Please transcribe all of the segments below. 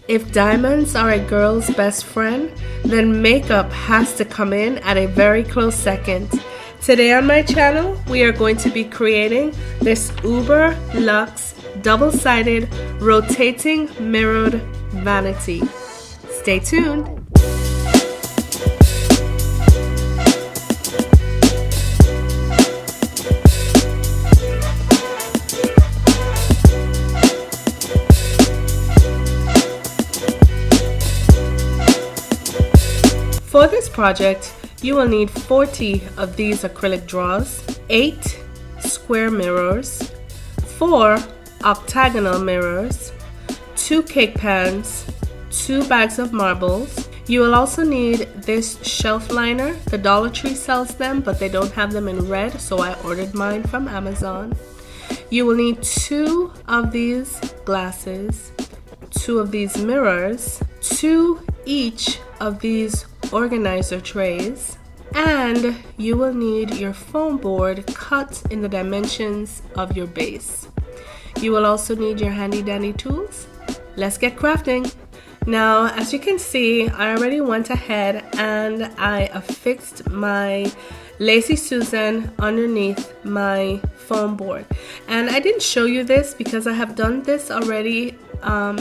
If diamonds are a girl's best friend, then makeup has to come in at a very close second. Today on my channel, we are going to be creating this Uber Luxe double-sided rotating mirrored vanity. Stay tuned. For this project, you will need 40 of these acrylic drawers, 8 square mirrors, 4 octagonal mirrors, 2 cake pans, 2 bags of marbles. You will also need this shelf liner. The Dollar Tree sells them, but they don't have them in red, so I ordered mine from Amazon. You will need 2 of these glasses, 2 of these mirrors, 2 each of these organizer trays, and you will need your foam board cut in the dimensions of your base. You will also need your handy dandy tools. Let's get crafting. Now, as you can see, I already went ahead and I affixed my Lazy Susan underneath my foam board, and I didn't show you this because I have done this already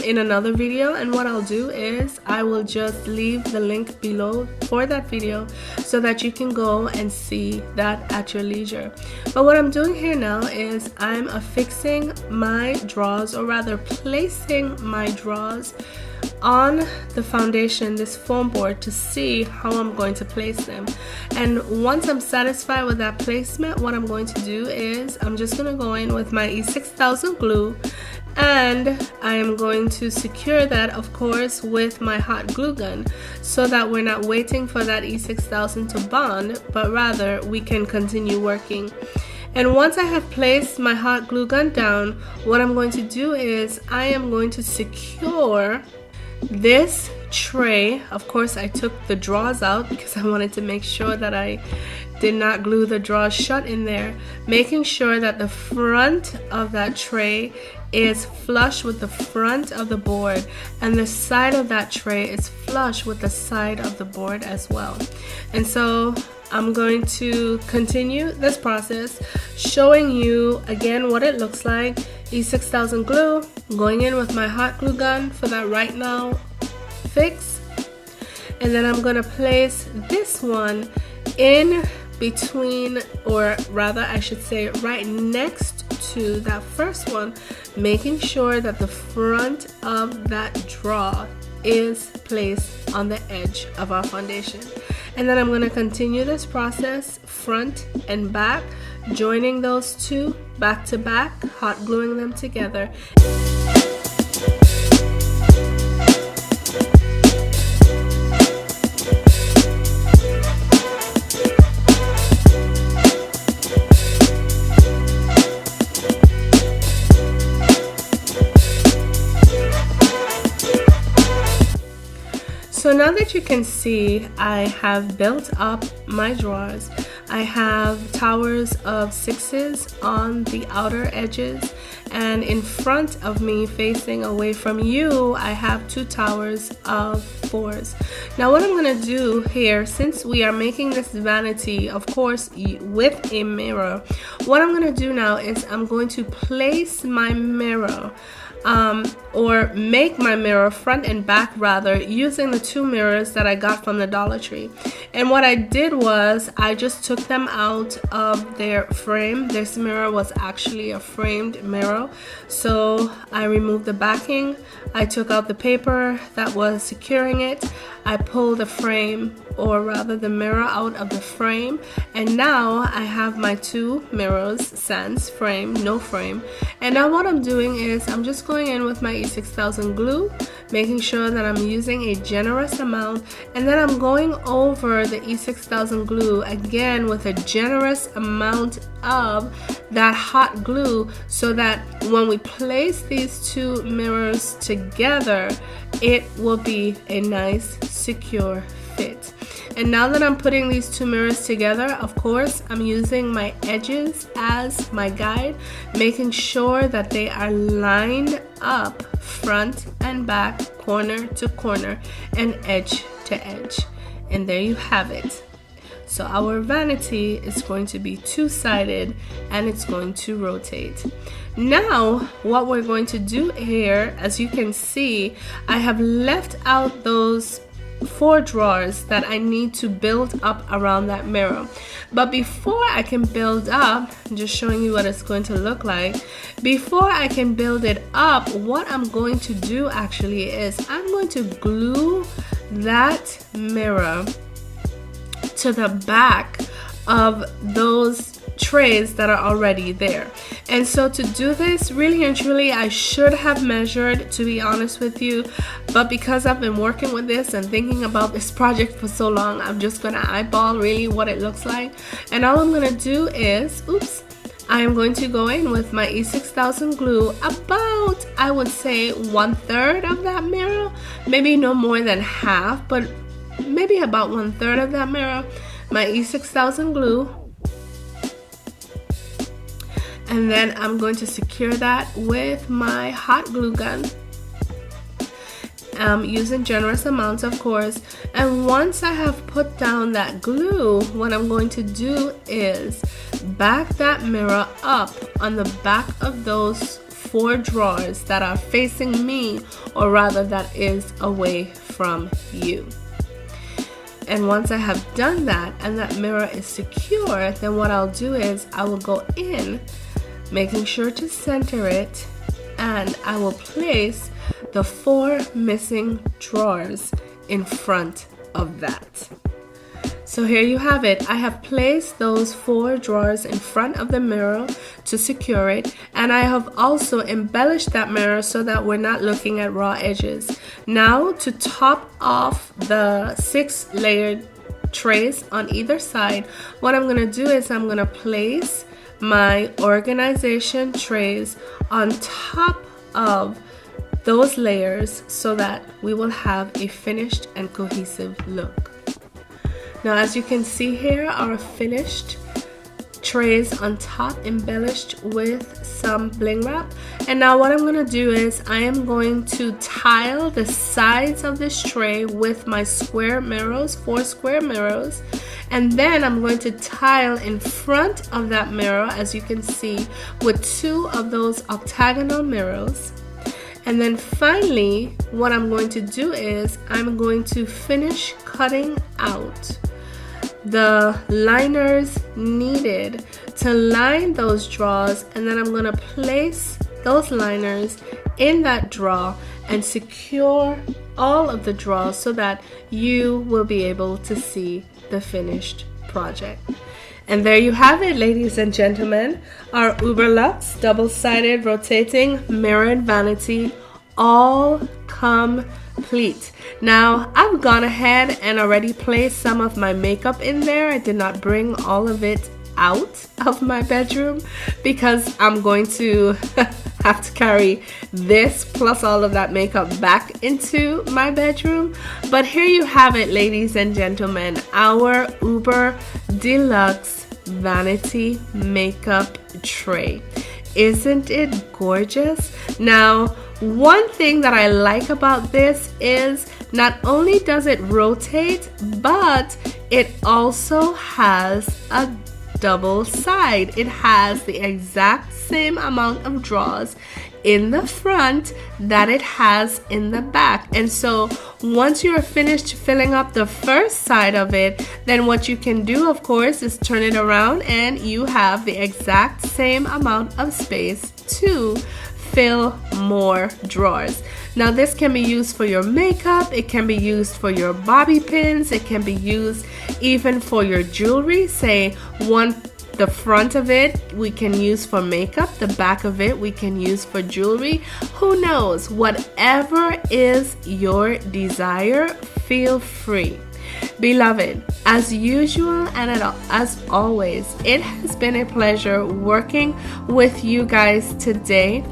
in another video, and what I'll do is I will just leave the link below for that video so that you can go and see that at your leisure. But what I'm doing here now is I'm affixing my drawers, or rather placing my drawers on the foundation, this foam board, to see how I'm going to place them. And once I'm satisfied with that placement, what I'm going to do is I'm just going to go in with my E6000 glue, and I am going to secure that, of course, with my hot glue gun, so that we're not waiting for that E6000 to bond, but rather we can continue working. And once I have placed my hot glue gun down, what I'm going to do is I am going to secure this tray. Of course, I took the drawers out because I wanted to make sure that I did not glue the drawers shut in there, making sure that the front of that tray is flush with the front of the board, and the side of that tray is flush with the side of the board as well. And so I'm going to continue this process, showing you again what it looks like. E6000 glue, going in with my hot glue gun for that right now fix, and then I'm gonna place this one in between, or rather I should say right next to that first one, making sure that the front of that drawer is placed on the edge of our foundation. And then I'm going to continue this process front and back, joining those two back to back, hot gluing them together. So now that you can see, I have built up my drawers. I have towers of 6s on the outer edges, and in front of me, facing away from you, I have 2 towers of 4s. Now what I'm going to do here, since we are making this vanity, of course, with a mirror, what I'm going to do now is I'm going to place my mirror, or make my mirror front and back rather, using the 2 mirrors that I got from the Dollar Tree. And what I did was I just took them out of their frame. This mirror was actually a framed mirror, so I removed the backing, I took out the paper that was securing it, I pulled the frame, or rather the mirror, out of the frame, and now I have my 2 mirrors, sans frame, no frame. And now what I'm doing is I'm just going in with my E6000 glue, making sure that I'm using a generous amount, and then I'm going over the E6000 glue again with a generous amount of that hot glue, so that when we place these 2 mirrors together, it will be a nice secure fit. And now that I'm putting these two mirrors together, of course, I'm using my edges as my guide, making sure that they are lined up front and back, corner to corner, and edge to edge. And there you have it. So our vanity is going to be two-sided and it's going to rotate. Now what we're going to do here, as you can see, I have left out those 4 drawers that I need to build up around that mirror. But before I can build up, I'm just showing you what it's going to look like. Before I can build it up, what I'm going to do actually is I'm going to glue that mirror to the back of those trays that are already there. And so to do this, really and truly, I should have measured, to be honest with you, but because I've been working with this and thinking about this project for so long, I'm just gonna eyeball really what it looks like. And all I'm gonna do is, I am going to go in with my E6000 glue about, I would say, 1/3 of that mirror, maybe no more than half, but maybe about 1/3 of that mirror, my E6000 glue. And then I'm going to secure that with my hot glue gun. I'm using generous amounts, of course. And once I have put down that glue, what I'm going to do is back that mirror up on the back of those 4 drawers that are facing me, or rather that is away from you. And once I have done that and that mirror is secure, then what I'll do is I will go in, making sure to center it, and I will place the 4 missing drawers in front of that. So here you have it. I have placed those 4 drawers in front of the mirror to secure it, and I have also embellished that mirror so that we're not looking at raw edges. Now to top off the 6 layered trays on either side, what I'm going to do is I'm going to place my organization trays on top of those layers so that we will have a finished and cohesive look. Now, as you can see here, our finished trays on top, embellished with some bling wrap. And now what I'm going to do is I am going to tile the sides of this tray with my square mirrors, 4 square mirrors. And then I'm going to tile in front of that mirror, as you can see, with 2 of those octagonal mirrors. And then finally, what I'm going to do is I'm going to finish cutting out the liners needed to line those drawers, and then I'm going to place those liners in that drawer and secure all of the drawers so that you will be able to see the finished project. And there you have it, ladies and gentlemen, our Uber Luxe double-sided rotating mirrored vanity, all complete. Now I've gone ahead and already placed some of my makeup in there. I did not bring all of it out of my bedroom because I'm going to have to carry this plus all of that makeup back into my bedroom. But here you have it, ladies and gentlemen, our Uber Deluxe Vanity Makeup Tray. Isn't it gorgeous? Now, one thing that I like about this is not only does it rotate, but it also has a double side. It has the exact same amount of drawers in the front that it has in the back. And so once you're finished filling up the first side of it, then what you can do, of course, is turn it around and you have the exact same amount of space to fill more drawers. Now this can be used for your makeup, it can be used for your bobby pins, it can be used even for your jewelry. Say the front of it we can use for makeup, the back of it we can use for jewelry. Who knows? Whatever is your desire, feel free. Beloved, as usual and as always, it has been a pleasure working with you guys today.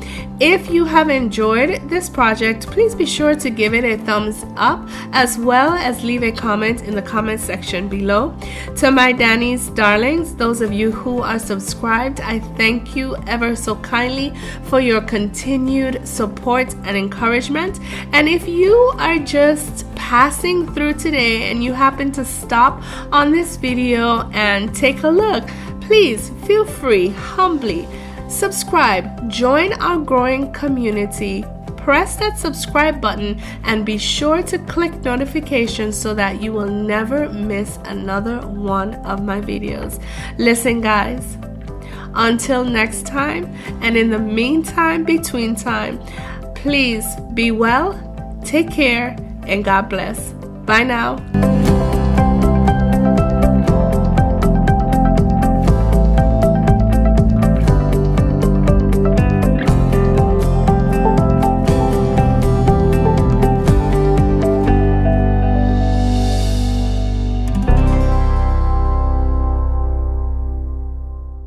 If you have enjoyed this project, please be sure to give it a thumbs up, as well as leave a comment in the comment section below. To my Danny's darlings, those of you who are subscribed, I thank you ever so kindly for your continued support and encouragement. And if you are just passing through today and you happen to stop on this video and take a look, please feel free, humbly subscribe, join our growing community, press that subscribe button, and be sure to click notifications so that you will never miss another one of my videos. Listen guys, until next time, and in the meantime, between time, please be well, take care, and God bless. Bye now.